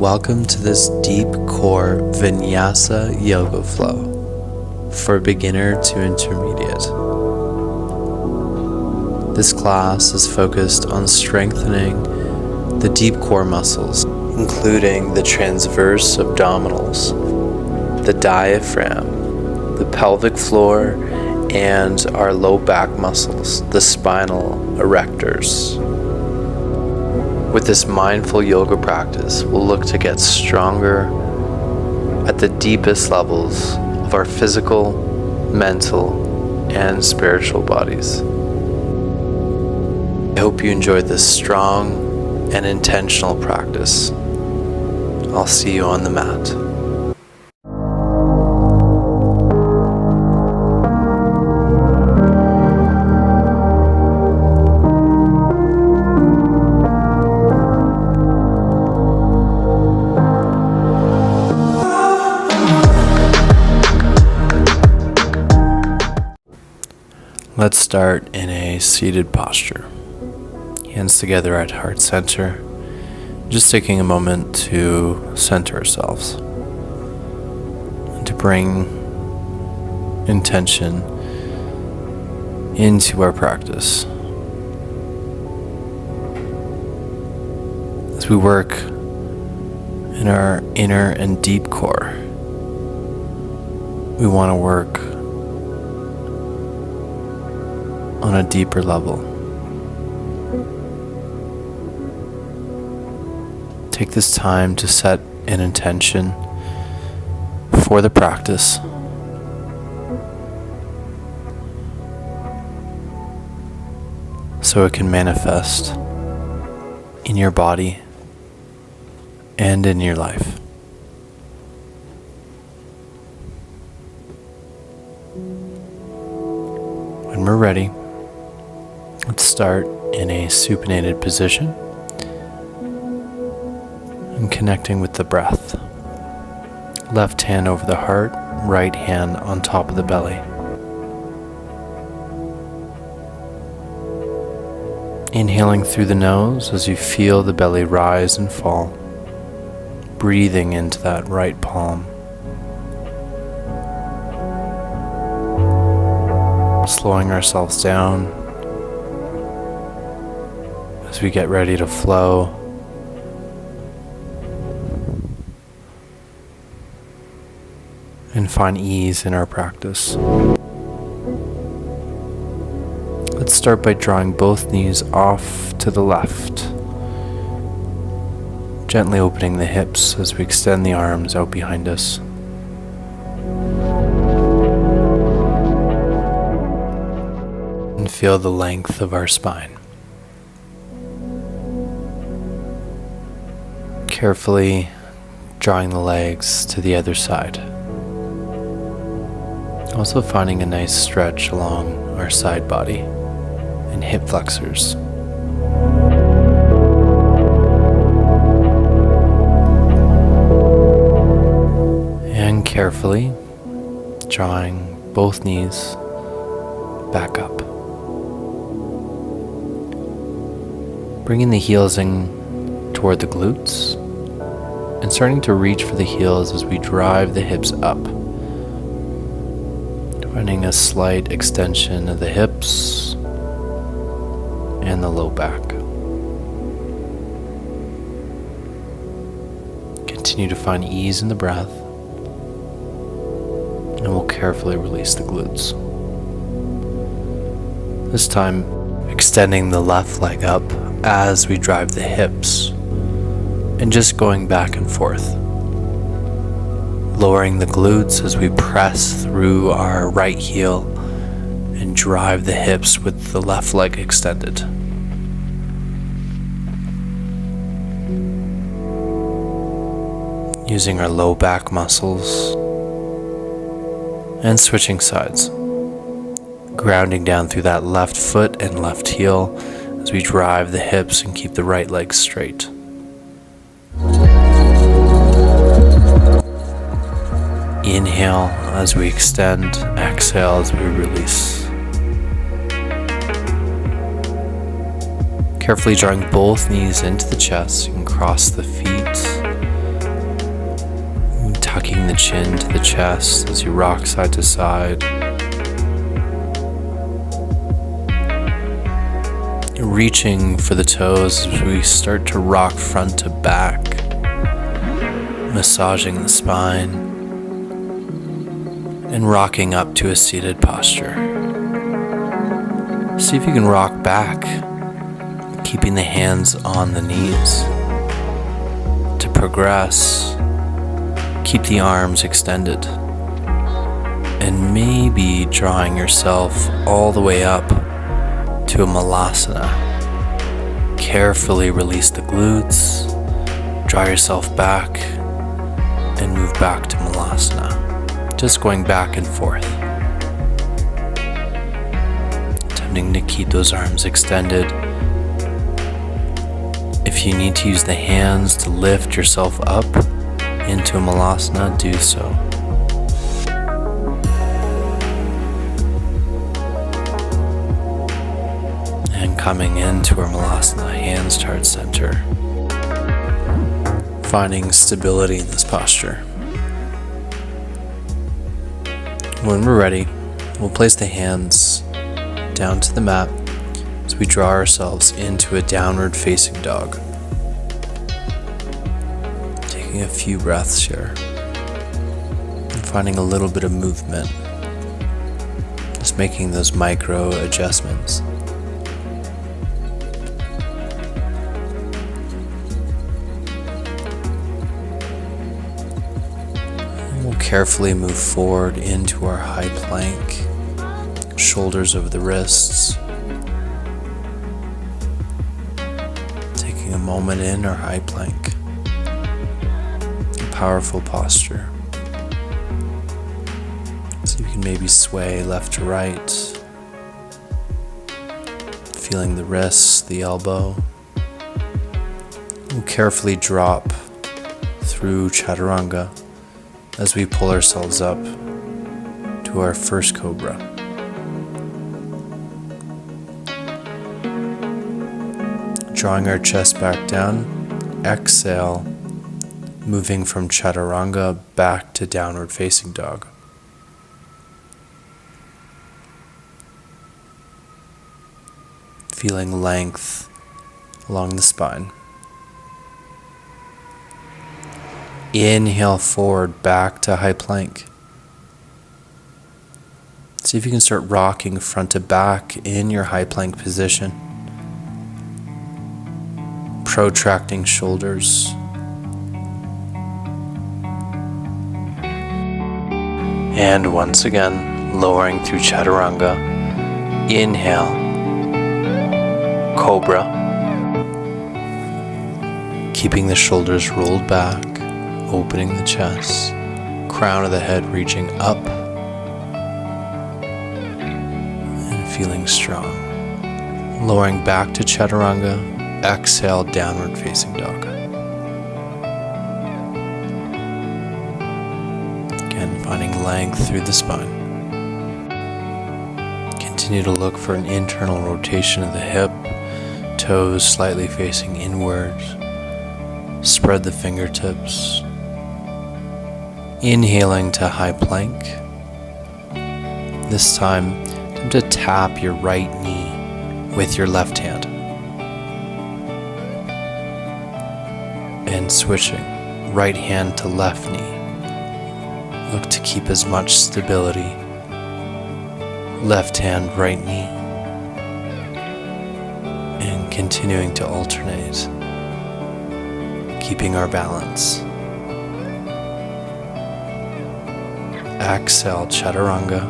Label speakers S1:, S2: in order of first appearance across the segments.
S1: Welcome to this Deep Core Vinyasa yoga flow for beginner to intermediate. This class is focused on strengthening the deep core muscles, including the transverse abdominals, the diaphragm, the pelvic floor, and our low back muscles, the spinal erectors. With this mindful yoga practice, we'll look to get stronger at the deepest levels of our physical, mental, and spiritual bodies. I hope you enjoyed this strong and intentional practice. I'll see you on the mat. Let's start in a seated posture. Hands together at heart center. Just taking a moment to center ourselves and to bring intention into our practice. As we work in our inner and deep core, we want to work on a deeper level. Take this time to set an intention for the practice. So it can manifest in your body and in your life. When we're ready, let's start in a supinated position and connecting with the breath. Left hand over the heart, right hand on top of the belly. Inhaling through the nose as you feel the belly rise and fall. Breathing into that right palm. Slowing ourselves down as we get ready to flow. And find ease in our practice. Let's start by drawing both knees off to the left. Gently opening the hips as we extend the arms out behind us. And feel the length of our spine. Carefully drawing the legs to the other side. Also finding a nice stretch along our side body and hip flexors. And carefully drawing both knees back up. Bringing the heels in toward the glutes and starting to reach for the heels as we drive the hips up. Finding a slight extension of the hips and the low back. Continue to find ease in the breath, and we'll carefully release the glutes. This time, extending the left leg up as we drive the hips, and just going back and forth. Lowering the glutes as we press through our right heel and drive the hips with the left leg extended. Using our low back muscles and switching sides. Grounding down through that left foot and left heel as we drive the hips and keep the right leg straight. Inhale as we extend, exhale as we release. Carefully drawing both knees into the chest. You can cross the feet tucking the chin to the chest as you rock side to side. Reaching for the toes as we start to rock front to back, massaging the spine, and rocking up to a seated posture. See if you can rock back, keeping the hands on the knees. To progress, keep the arms extended, and maybe drawing yourself all the way up to a Malasana. Carefully release the glutes, draw yourself back, and move back to Malasana. Just going back and forth. Attempting to keep those arms extended. If you need to use the hands to lift yourself up into a Malasana, do so. And coming into our Malasana, hands to heart center. Finding stability in this posture. When we're ready, we'll place the hands down to the mat as we draw ourselves into a downward facing dog. Taking a few breaths here and finding a little bit of movement. Just making those micro adjustments. Carefully move forward into our high plank, shoulders over the wrists. Taking a moment in our high plank. A powerful posture. So you can maybe sway left to right, feeling the wrists, the elbow. We'll carefully drop through Chaturanga as we pull ourselves up to our first cobra. Drawing our chest back down, exhale, moving from Chaturanga back to downward facing dog. Feeling length along the spine. Inhale forward back to high plank. See if you can start rocking front to back in your high plank position. Protracting shoulders. And once again, lowering through Chaturanga. Inhale, cobra. Keeping the shoulders rolled back. Opening the chest, crown of the head reaching up, and feeling strong. Lowering back to Chaturanga, exhale, downward facing dog. Again, finding length through the spine. Continue to look for an internal rotation of the hip, toes slightly facing inwards. Spread the fingertips. Inhaling to high plank. This time, attempt to tap your right knee with your left hand. And switching, right hand to left knee. Look to keep as much stability. Left hand, right knee. And continuing to alternate, keeping our balance. Exhale, Chaturanga.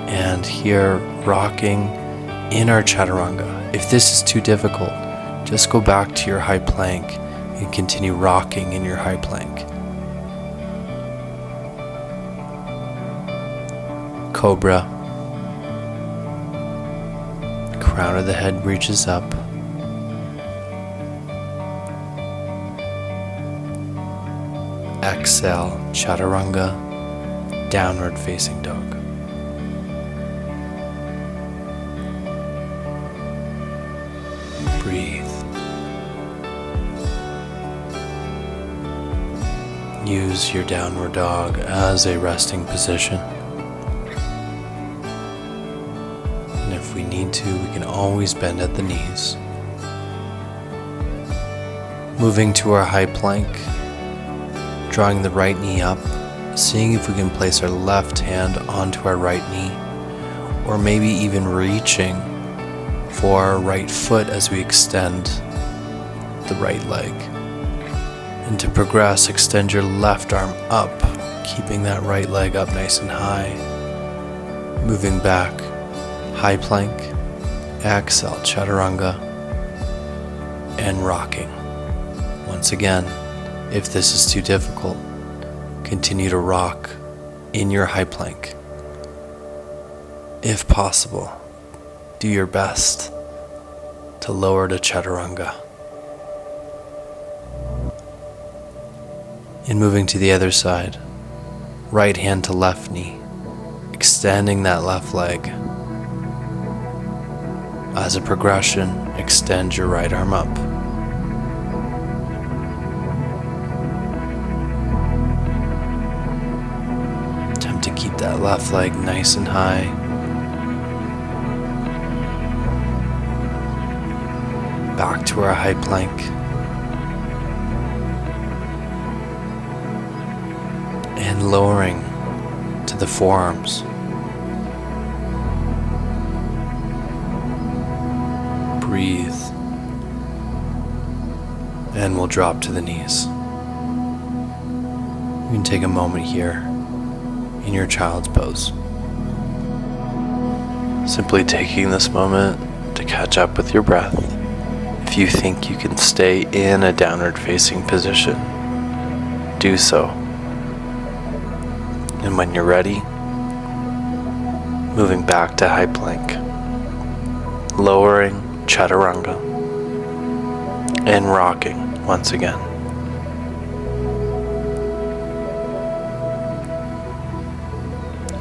S1: And here, rocking in our Chaturanga. If this is too difficult, just go back to your high plank and continue rocking in your high plank. Cobra. Crown of the head reaches up. Exhale, Chaturanga, downward facing dog. Breathe. use your downward dog as a resting position. And if we need to, we can always bend at the knees. Moving to our high plank, drawing the right knee up, seeing if we can place our left hand onto our right knee, or maybe even reaching for our right foot as we extend the right leg. And to progress, extend your left arm up, keeping that right leg up nice and high. Moving back, high plank, exhale, Chaturanga, and rocking. Once again, if this is too difficult, continue to rock in your high plank. If possible, do your best to lower to Chaturanga. And moving to the other side, right hand to left knee, extending that left leg. As a progression, extend your right arm up. Attempt to keep that left leg nice and high. Back to our high plank. And lowering to the forearms. Breathe. And we'll drop to the knees. You can take a moment here in your child's pose. Simply taking this moment to catch up with your breath. If you think you can stay in a downward facing position, do so. And when you're ready, moving back to high plank, lowering Chaturanga, and rocking once again.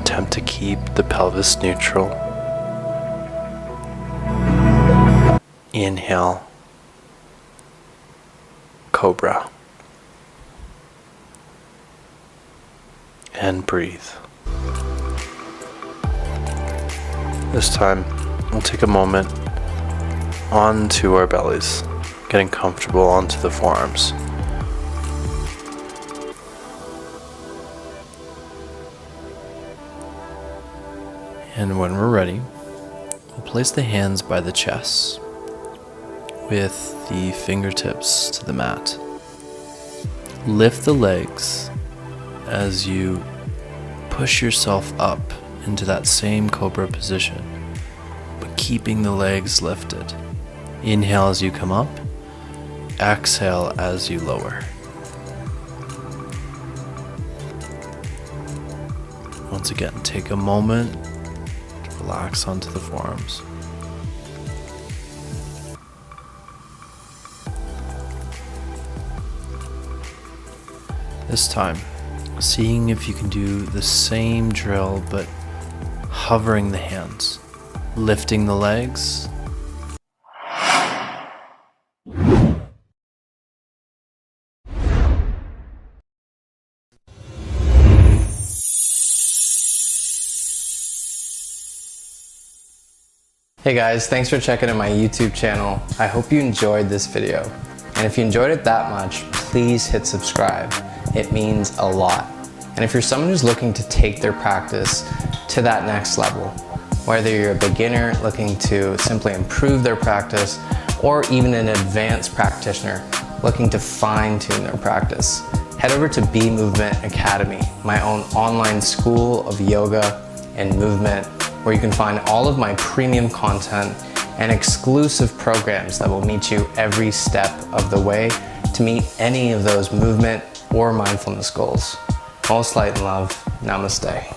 S1: Attempt to keep the pelvis neutral. Inhale, cobra. And breathe. This time, we'll take a moment onto our bellies, getting comfortable onto the forearms. And when we're ready, we'll place the hands by the chest with the fingertips to the mat. Lift the legs as you push yourself up into that same cobra position, but keeping the legs lifted. Inhale as you come up, exhale as you lower. Once again, take a moment to relax onto the forearms. This time, seeing if you can do the same drill, but hovering the hands, lifting the legs,
S2: Hey guys, thanks for checking out my YouTube channel. I hope you enjoyed this video. And if you enjoyed it that much, please hit subscribe. It means a lot. And if you're someone who's looking to take their practice to that next level, whether you're a beginner looking to simply improve their practice, or even an advanced practitioner looking to fine-tune their practice, head over to B Movement Academy, my own online school of yoga and movement, where you can find all of my premium content and exclusive programs that will meet you every step of the way to meet any of those movement or mindfulness goals. Most light and love. Namaste.